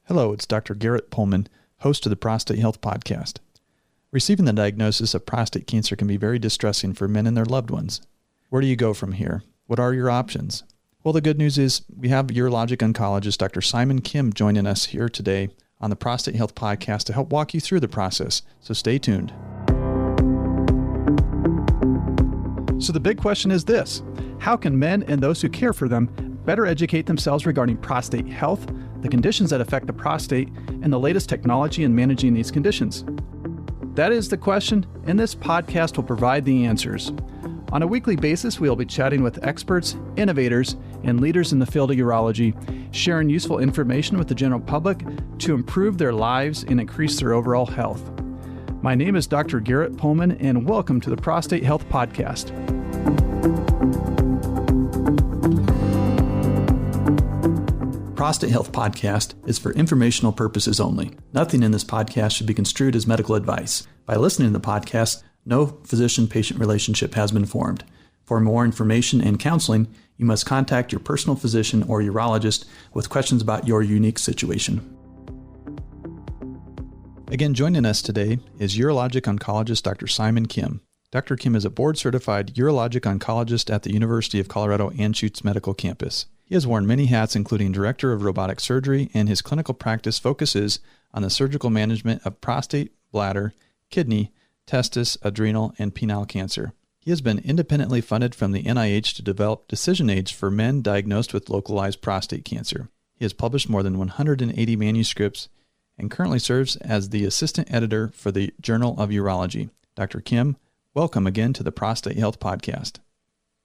Hello, it's Dr. Garrett Pohlman, host of the Prostate Health Podcast. Receiving the diagnosis of prostate cancer can be very distressing for men and their loved ones. Where do you go from here? What are your options? Well, the good news is we have urologic oncologist Dr. Simon Kim joining us here today on the Prostate Health Podcast to help walk you through the process, so stay tuned. So the big question is this: how can men and those who care for them better educate themselves regarding prostate health, the conditions that affect the prostate, and the latest technology in managing these conditions? That is the question, and this podcast will provide the answers. On a weekly basis, we will be chatting with experts, innovators, and leaders in the field of urology, sharing useful information with the general public to improve their lives and increase their overall health. My name is Dr. Garrett Pohlman, and welcome to the Prostate Health Podcast. Prostate Health Podcast is for informational purposes only. Nothing in this podcast should be construed as medical advice. By listening to the podcast, no physician-patient relationship has been formed. For more information and counseling, you must contact your personal physician or urologist with questions about your unique situation. Again, joining us today is urologic oncologist Dr. Simon Kim. Dr. Kim is a board-certified urologic oncologist at the University of Colorado Anschutz Medical Campus. He has worn many hats, including Director of Robotic Surgery, and his clinical practice focuses on the surgical management of prostate, bladder, kidney, testis, adrenal, and penile cancer. He has been independently funded from the NIH to develop decision aids for men diagnosed with localized prostate cancer. He has published more than 180 manuscripts and currently serves as the assistant editor for the Journal of Urology. Dr. Kim, welcome again to the Prostate Health Podcast.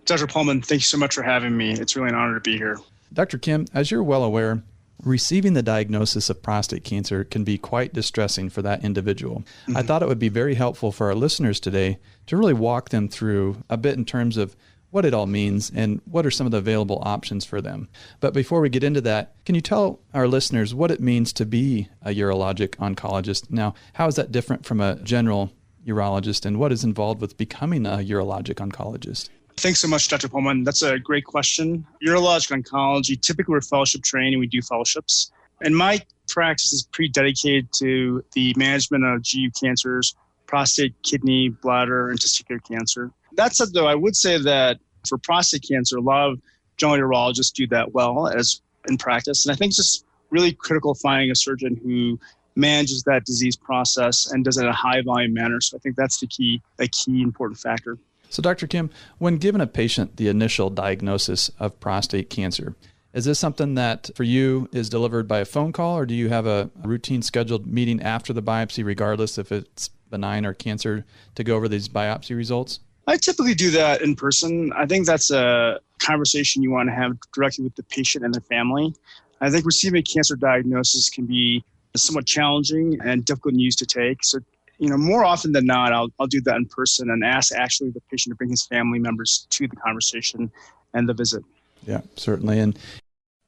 Dr. Pohlman, thank you so much for having me. It's really an honor to be here. Dr. Kim, as you're well aware, receiving the diagnosis of prostate cancer can be quite distressing for that individual. Mm-hmm. I thought it would be very helpful for our listeners today to really walk them through a bit in terms of what it all means and what are some of the available options for them. But before we get into that, can you tell our listeners what it means to be a urologic oncologist? Now, how is that different from a general urologist, and what is involved with becoming a urologic oncologist? Thanks so much, Dr. Pohlman. That's a great question. Urologic oncology, typically we're fellowship trained and we do fellowships. And my practice is pretty dedicated to the management of GU cancers, prostate, kidney, bladder, and testicular cancer. That said, though, I would say that for prostate cancer, a lot of general urologists do that well as in practice. And I think it's just really critical finding a surgeon who manages that disease process and does it in a high volume manner. So I think that's a key important factor. So Dr. Kim, when given a patient the initial diagnosis of prostate cancer, is this something that for you is delivered by a phone call, or do you have a routine scheduled meeting after the biopsy, regardless if it's benign or cancer, to go over these biopsy results? I typically do that in person. I think that's a conversation you want to have directly with the patient and their family. I think receiving a cancer diagnosis can be somewhat challenging and difficult news to take. So more often than not, I'll do that in person and ask actually the patient to bring his family members to the conversation and the visit. Yeah, certainly. And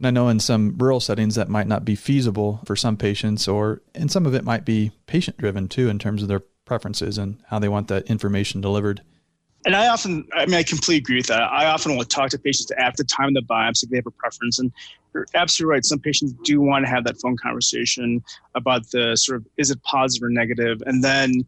I know in some rural settings that might not be feasible for some patients, and some of it might be patient driven too in terms of their preferences and how they want that information delivered. And I completely agree with that. I often will talk to patients at the time of the biopsy if they have a preference. And you're absolutely right. Some patients do want to have that phone conversation about the sort of, is it positive or negative? And then,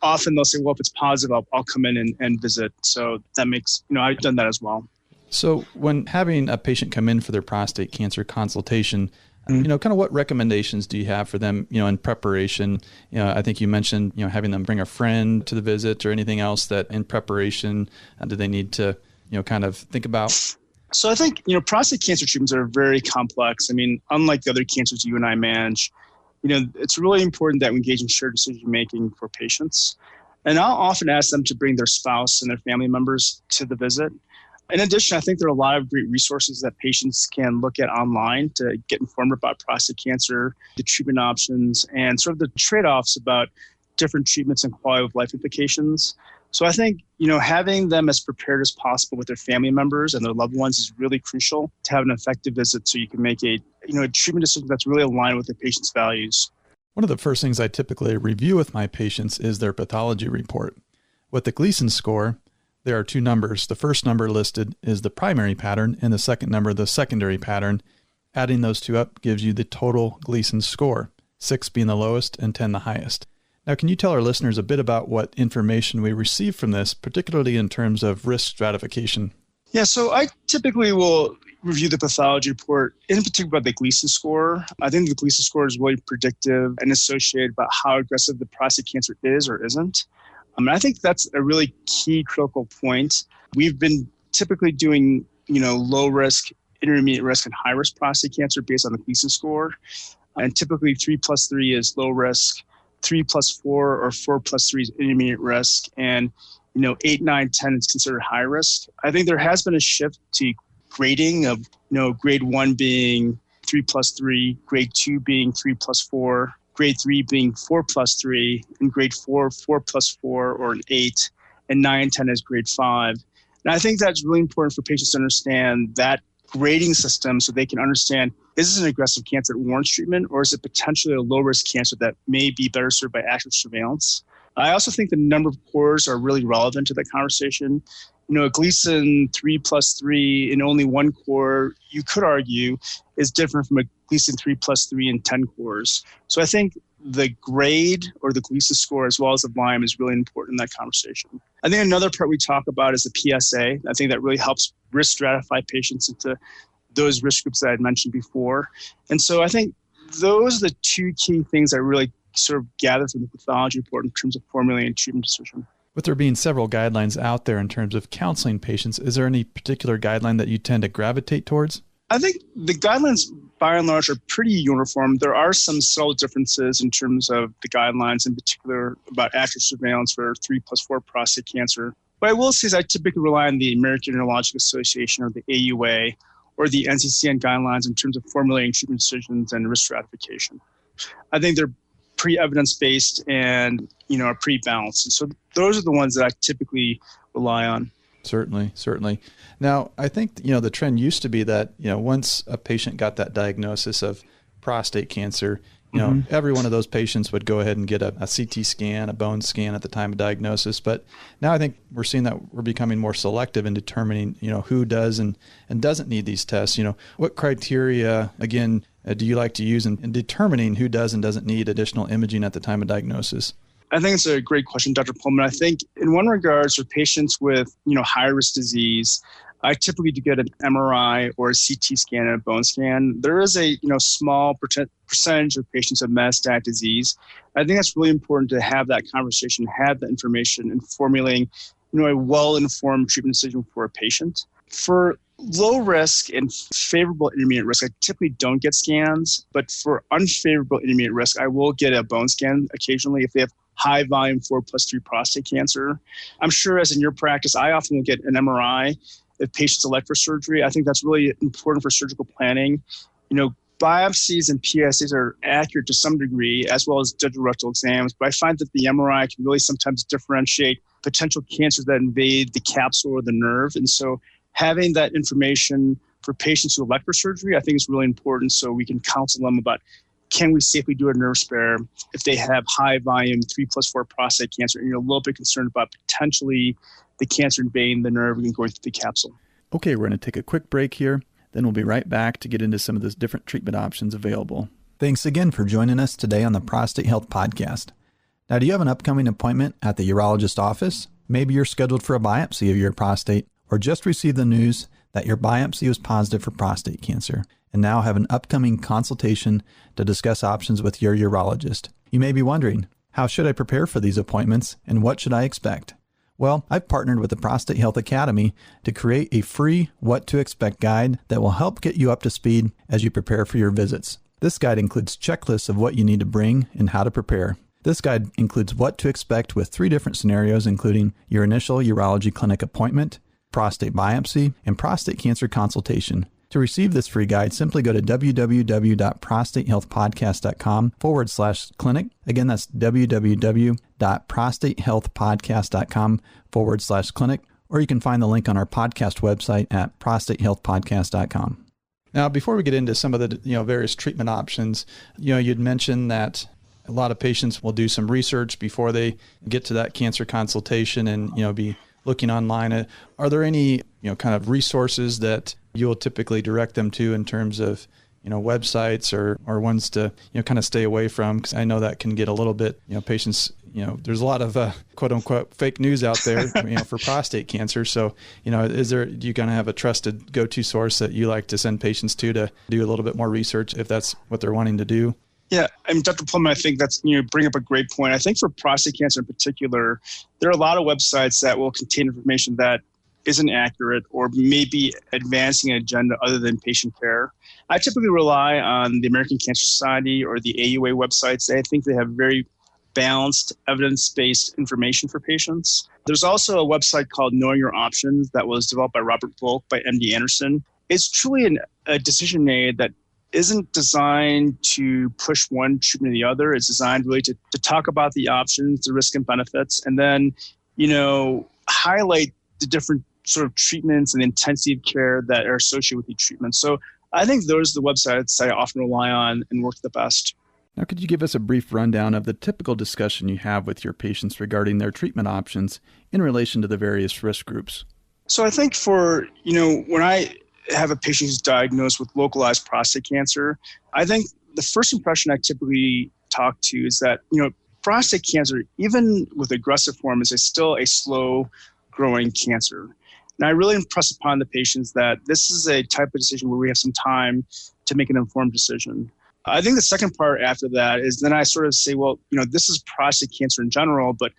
often they'll say, well, if it's positive, I'll come in and visit. So that makes, I've done that as well. So when having a patient come in for their prostate cancer consultation, kind of what recommendations do you have for them, in preparation? I think you mentioned, having them bring a friend to the visit or anything else that in preparation, do they need to, kind of think about? So I think, prostate cancer treatments are very complex. Unlike the other cancers you and I manage, it's really important that we engage in shared decision-making for patients. And I'll often ask them to bring their spouse and their family members to the visit. In addition, I think there are a lot of great resources that patients can look at online to get informed about prostate cancer, the treatment options, and sort of the trade-offs about different treatments and quality of life implications. So I think, having them as prepared as possible with their family members and their loved ones is really crucial to have an effective visit so you can make a treatment decision that's really aligned with the patient's values. One of the first things I typically review with my patients is their pathology report. With the Gleason Score, there are two numbers. The first number listed is the primary pattern and the second number, the secondary pattern. Adding those two up gives you the total Gleason score, 6 being the lowest and 10 the highest. Now, can you tell our listeners a bit about what information we receive from this, particularly in terms of risk stratification? Yeah, so I typically will review the pathology report, in particular about the Gleason score. I think the Gleason score is really predictive and associated about how aggressive the prostate cancer is or isn't. I think that's a really key critical point. We've been typically doing, low risk, intermediate risk, and high risk prostate cancer based on the Gleason score. And typically 3+3 is low risk, 3+4 or 4+3 is intermediate risk, and 8, 9, 10 is considered high risk. I think there has been a shift to grading of, grade 1 being 3+3, grade 2 being 3+4, grade 3 being 4+3, and grade 4, 4+4 or an 8, and 9, 10 is grade 5. And I think that's really important for patients to understand that grading system so they can understand, is this an aggressive cancer that warrants treatment, or is it potentially a low-risk cancer that may be better served by active surveillance? I also think the number of cores are really relevant to that conversation. A Gleason 3+3 in only one core, you could argue, is different from a Gleason 3+3 in 10 cores. So I think the grade or the Gleason score as well as the volume is really important in that conversation. I think another part we talk about is the PSA. I think that really helps risk stratify patients into those risk groups that I had mentioned before. And so I think those are the two key things I really sort of gather from the pathology report in terms of formulating a treatment decision. With there being several guidelines out there in terms of counseling patients, is there any particular guideline that you tend to gravitate towards? I think the guidelines, by and large, are pretty uniform. There are some subtle differences in terms of the guidelines, in particular about active surveillance for 3+4 prostate cancer. What I will say is I typically rely on the American Urologic Association or the AUA or the NCCN guidelines in terms of formulating treatment decisions and risk stratification. I think they're pretty evidence-based and, are pretty balanced. And so those are the ones that I typically rely on. Certainly. Now, I think, the trend used to be that, once a patient got that diagnosis of prostate cancer, every one of those patients would go ahead and get a CT scan, a bone scan at the time of diagnosis. But now I think we're seeing that we're becoming more selective in determining, who does and doesn't need these tests. What criteria, again, do you like to use in determining who does and doesn't need additional imaging at the time of diagnosis? I think it's a great question, Dr. Pohlman. I think in one regards for patients with, high-risk disease, I typically do get an MRI or a CT scan and a bone scan. There is a, small percentage of patients with metastatic disease. I think that's really important to have that conversation, have that information in formulating, a well-informed treatment decision for a patient. For low risk and favorable intermediate risk, I typically don't get scans, but for unfavorable intermediate risk, I will get a bone scan occasionally if they have high volume 4+3 prostate cancer. I'm sure as in your practice, I often will get an MRI if patients elect for surgery. I think that's really important for surgical planning. Biopsies and PSAs are accurate to some degree, as well as digital rectal exams, but I find that the MRI can really sometimes differentiate potential cancers that invade the capsule or the nerve. And so having that information for patients who elect for surgery, I think is really important so we can counsel them about, can we safely do a nerve spare if they have high volume 3+4 prostate cancer and you're a little bit concerned about potentially the cancer invading the nerve and going through the capsule. Okay, we're going to take a quick break here. Then we'll be right back to get into some of those different treatment options available. Thanks again for joining us today on the Prostate Health Podcast. Now, do you have an upcoming appointment at the urologist office? Maybe you're scheduled for a biopsy of your prostate or just received the news that your biopsy was positive for prostate cancer and now have an upcoming consultation to discuss options with your urologist. You may be wondering, how should I prepare for these appointments and what should I expect? Well, I've partnered with the Prostate Health Academy to create a free What to Expect guide that will help get you up to speed as you prepare for your visits. This guide includes checklists of what you need to bring and how to prepare. This guide includes what to expect with 3 different scenarios, including your initial urology clinic appointment, prostate biopsy, and prostate cancer consultation. To receive this free guide, simply go to www.prostatehealthpodcast.com/clinic. Again, that's www.prostatehealthpodcast.com/clinic, or you can find the link on our podcast website at prostatehealthpodcast.com. Now, before we get into some of the various treatment options, you'd mentioned that a lot of patients will do some research before they get to that cancer consultation and be looking online. Are there any kind of resources that you'll typically direct them to in terms of websites or ones to, kind of stay away from? Because I know that can get a little bit, patients, there's a lot of quote unquote fake news out there, for prostate cancer. So, do you kind of have a trusted go-to source that you like to send patients to do a little bit more research if that's what they're wanting to do? Yeah, Dr. Pohlman, I think that's, bring up a great point. I think for prostate cancer in particular, there are a lot of websites that will contain information that isn't accurate or maybe advancing an agenda other than patient care. I typically rely on the American Cancer Society or the AUA websites. I think they have very balanced, evidence-based information for patients. There's also a website called Knowing Your Options that was developed by Robert Volk by MD Anderson. It's truly a decision aid that isn't designed to push one treatment or the other. It's designed really to talk about the options, the risk and benefits, and then, highlight the different sort of treatments and intensity of care that are associated with each treatment. So I think those are the websites I often rely on and work the best. Now, could you give us a brief rundown of the typical discussion you have with your patients regarding their treatment options in relation to the various risk groups? So I think for, when I have a patient who's diagnosed with localized prostate cancer, I think the first impression I typically talk to is that, prostate cancer, even with aggressive form, is still a slow growing cancer. And I really impress upon the patients that this is a type of decision where we have some time to make an informed decision. I think the second part after that is then I sort of say, well, this is prostate cancer in general, but,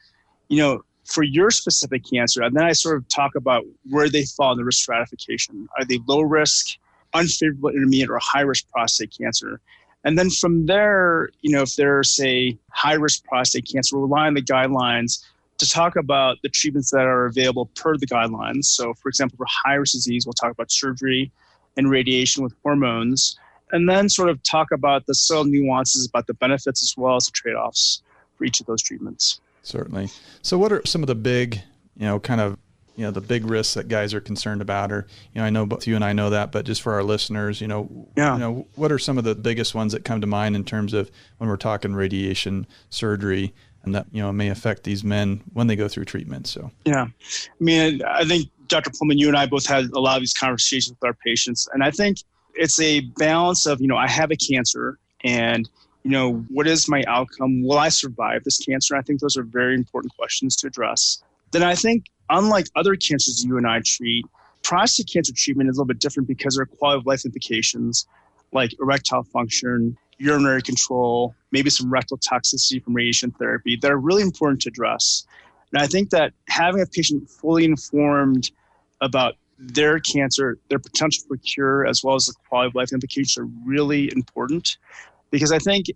for your specific cancer, and then I sort of talk about where they fall in the risk stratification. Are they low risk, unfavorable, intermediate, or high risk prostate cancer? And then from there, if they're, say, high risk prostate cancer, we'll rely on the guidelines to talk about the treatments that are available per the guidelines. So, for example, for high-risk disease, we'll talk about surgery and radiation with hormones, and then sort of talk about the subtle nuances about the benefits as well as the trade-offs for each of those treatments. Certainly. So what are some of the big, the big risks that guys are concerned about? Or, I know both you and I know that, but just for our listeners, what are some of the biggest ones that come to mind in terms of when we're talking radiation, surgery, and that, may affect these men when they go through treatment? So, yeah, I think Dr. Pohlman, you and I both had a lot of these conversations with our patients. And I think it's a balance of, I have a cancer and, what is my outcome? Will I survive this cancer? I think those are very important questions to address. Then I think, unlike other cancers you and I treat, prostate cancer treatment is a little bit different because there are quality of life implications like erectile function, urinary control, maybe some rectal toxicity from radiation therapy that are really important to address. And I think that having a patient fully informed about their cancer, their potential for cure, as well as the quality of life implications are really important. Because I think,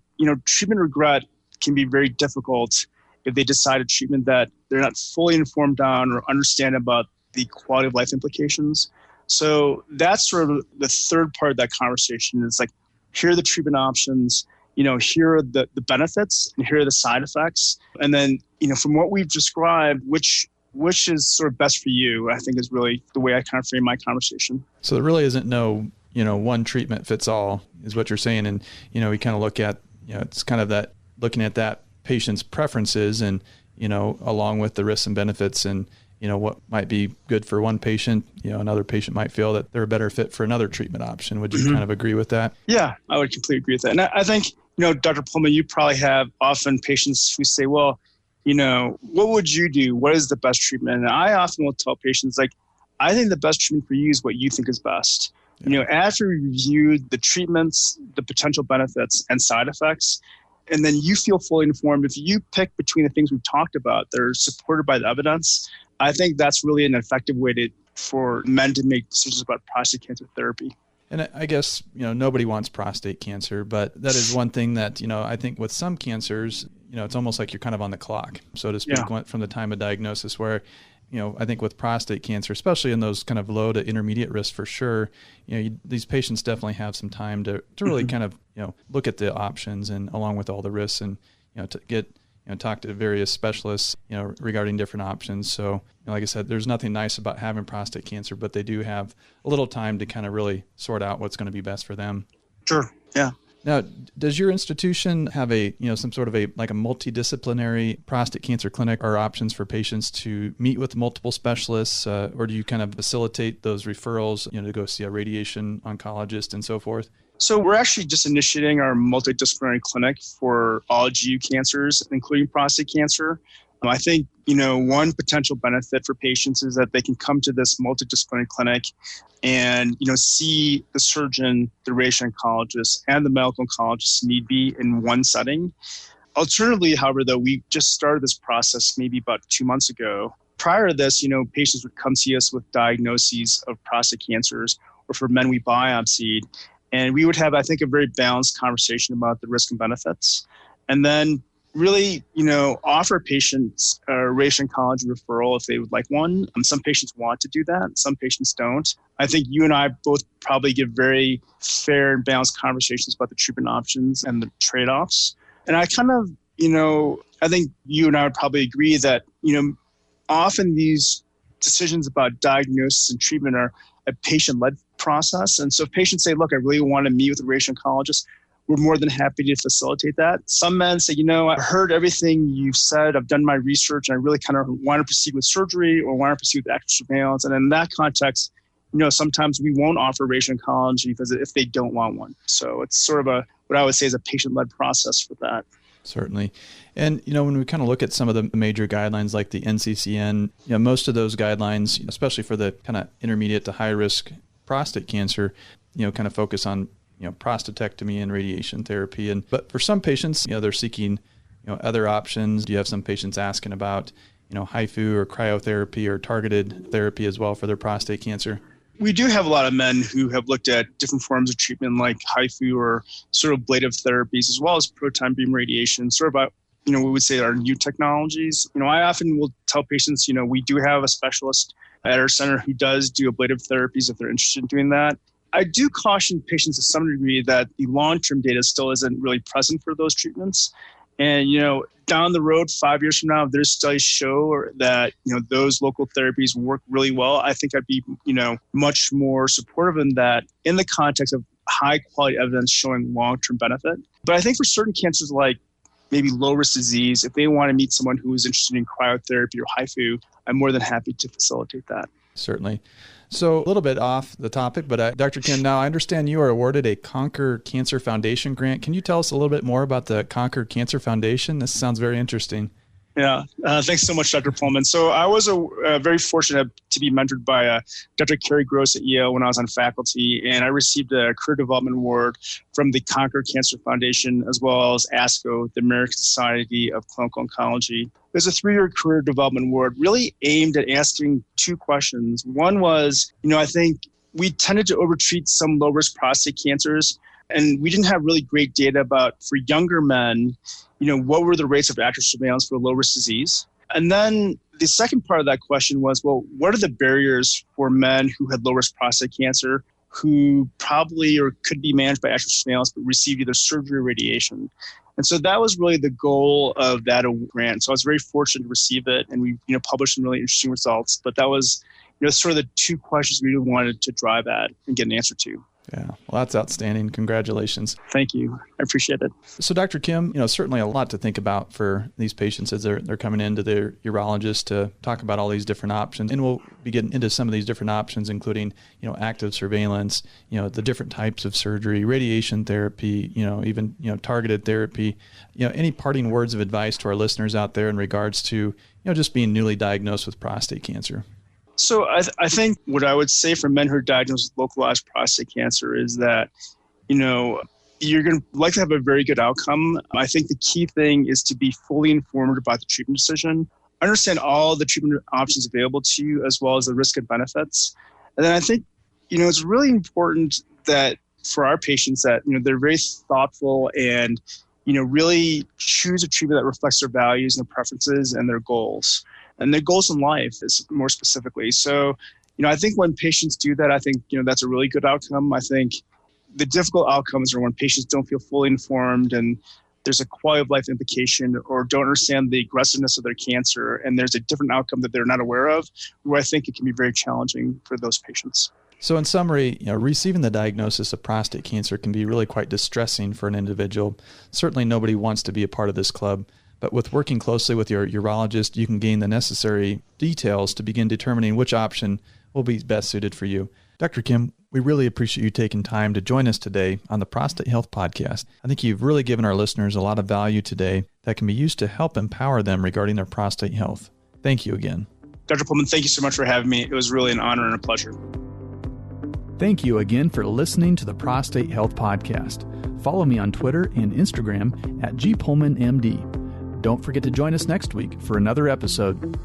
treatment regret can be very difficult if they decide a treatment that they're not fully informed on or understand about the quality of life implications. So that's sort of the third part of that conversation is like, here are the treatment options, here are the benefits and here are the side effects. And then, from what we've described, which is sort of best for you, I think is really the way I kind of frame my conversation. So there really isn't no, one treatment fits all is what you're saying. And, we kind of look at, it's kind of that looking at that patient's preferences and, along with the risks and benefits and, what might be good for one patient, another patient might feel that they're a better fit for another treatment option. Would you kind of agree with that? Yeah, I would completely agree with that. And I think, Dr. Pohlman, you probably have often patients who say, well, what would you do? What is the best treatment? And I often will tell patients, I think the best treatment for you is what you think is best. Yeah. After we reviewed the treatments, the potential benefits and side effects, and then you feel fully informed, if you pick between the things we've talked about that are supported by the evidence, I think that's really an effective way for men to make decisions about prostate cancer therapy. And I guess, nobody wants prostate cancer, but that is one thing that, I think with some cancers, it's almost like you're kind of on the clock, so to speak, from the time of diagnosis where, I think with prostate cancer, especially in those kind of low to intermediate risk for sure, these patients definitely have some time to really kind of, look at the options and along with all the risks and, to get, talk to various specialists, regarding different options. So, like I said, there's nothing nice about having prostate cancer, but they do have a little time to kind of really sort out what's going to be best for them. Sure. Yeah. Now, does your institution have a, some sort of a multidisciplinary prostate cancer clinic or options for patients to meet with multiple specialists, or do you kind of facilitate those referrals, to go see a radiation oncologist and so forth? So we're actually just initiating our multidisciplinary clinic for all GU cancers, including prostate cancer. I think, one potential benefit for patients is that they can come to this multidisciplinary clinic and, see the surgeon, the radiation oncologist, and the medical oncologist need be in one setting. Alternatively, however, though, we just started this process maybe about 2 months ago. Prior to this, patients would come see us with diagnoses of prostate cancers, or for men we biopsied. And we would have, I think, a very balanced conversation about the risk and benefits. And then really, offer patients a radiation oncology referral if they would like one. Some patients want to do that. Some patients don't. I think you and I both probably give very fair and balanced conversations about the treatment options and the trade-offs. And I kind of, I think you and I would probably agree that, often these decisions about diagnosis and treatment are a patient-led process. And so if patients say, look, I really want to meet with a radiation oncologist, we're more than happy to facilitate that. Some men say, I heard everything you've said. I've done my research and I really kind of want to proceed with surgery or want to proceed with active surveillance. And in that context, sometimes we won't offer radiation oncology because if they don't want one. So it's sort of what I would say is a patient-led process for that. Certainly. And, when we kind of look at some of the major guidelines like the NCCN, most of those guidelines, especially for the kind of intermediate to high risk prostate cancer, kind of focus on, prostatectomy and radiation therapy. But for some patients, they're seeking, other options. Do you have some patients asking about, HIFU or cryotherapy or targeted therapy as well for their prostate cancer? We do have a lot of men who have looked at different forms of treatment like HIFU or sort of ablative therapies, as well as proton beam radiation, sort of about, we would say our new technologies. I often will tell patients, we do have a specialist at our center who does do ablative therapies if they're interested in doing that. I do caution patients to some degree that the long-term data still isn't really present for those treatments. And, down the road, 5 years from now, if there's studies show that, those local therapies work really well, I think I'd be, much more supportive in that in the context of high quality evidence showing long-term benefit. But I think for certain cancers like maybe low-risk disease, if they want to meet someone who is interested in cryotherapy or HIFU, I'm more than happy to facilitate that. Certainly. So a little bit off the topic, but Dr. Kim, now I understand you are awarded a Conquer Cancer Foundation grant. Can you tell us a little bit more about the Conquer Cancer Foundation? This sounds very interesting. Yeah, thanks so much, Dr. Pohlman. So I was very fortunate to be mentored by Dr. Carrie Gross at Yale when I was on faculty, and I received a Career Development Award from the Conquer Cancer Foundation, as well as ASCO, the American Society of Clinical Oncology. It was a 3-year Career Development Award really aimed at asking 2 questions. One was, I think we tended to overtreat some low-risk prostate cancers, and we didn't have really great data about, for younger men, what were the rates of active surveillance for low-risk disease? And then the second part of that question was, well, what are the barriers for men who had low-risk prostate cancer who probably or could be managed by active surveillance but received either surgery or radiation? And so that was really the goal of that grant. So I was very fortunate to receive it, and we published some really interesting results. But that was sort of the 2 questions we really wanted to drive at and get an answer to. Yeah, well, that's outstanding. Congratulations. Thank you. I appreciate it. So, Dr. Kim, certainly a lot to think about for these patients as they're coming into their urologist to talk about all these different options. And we'll be getting into some of these different options, including, active surveillance, the different types of surgery, radiation therapy, even, targeted therapy. Any parting words of advice to our listeners out there in regards to, just being newly diagnosed with prostate cancer? So I think what I would say for men who are diagnosed with localized prostate cancer is that, you're going to likely have a very good outcome. I think the key thing is to be fully informed about the treatment decision, understand all the treatment options available to you, as well as the risk and benefits. And then I think, it's really important that for our patients that, they're very thoughtful and, really choose a treatment that reflects their values and their preferences and their goals. And their goals in life is more specifically. So, I think when patients do that, I think, that's a really good outcome. I think the difficult outcomes are when patients don't feel fully informed and there's a quality of life implication or don't understand the aggressiveness of their cancer and there's a different outcome that they're not aware of, where I think it can be very challenging for those patients. So in summary, receiving the diagnosis of prostate cancer can be really quite distressing for an individual. Certainly nobody wants to be a part of this club. But with working closely with your urologist, you can gain the necessary details to begin determining which option will be best suited for you. Dr. Kim, We really appreciate you taking time to join us today on the Prostate Health Podcast. I think you've really given our listeners a lot of value today that can be used to help empower them regarding their prostate health. Thank you again. Dr. Pohlman, thank you so much for having me. It was really an honor and a pleasure. Thank you again for listening to the Prostate Health Podcast. Follow me on Twitter and Instagram at gpohlmanmd. Don't forget to join us next week for another episode.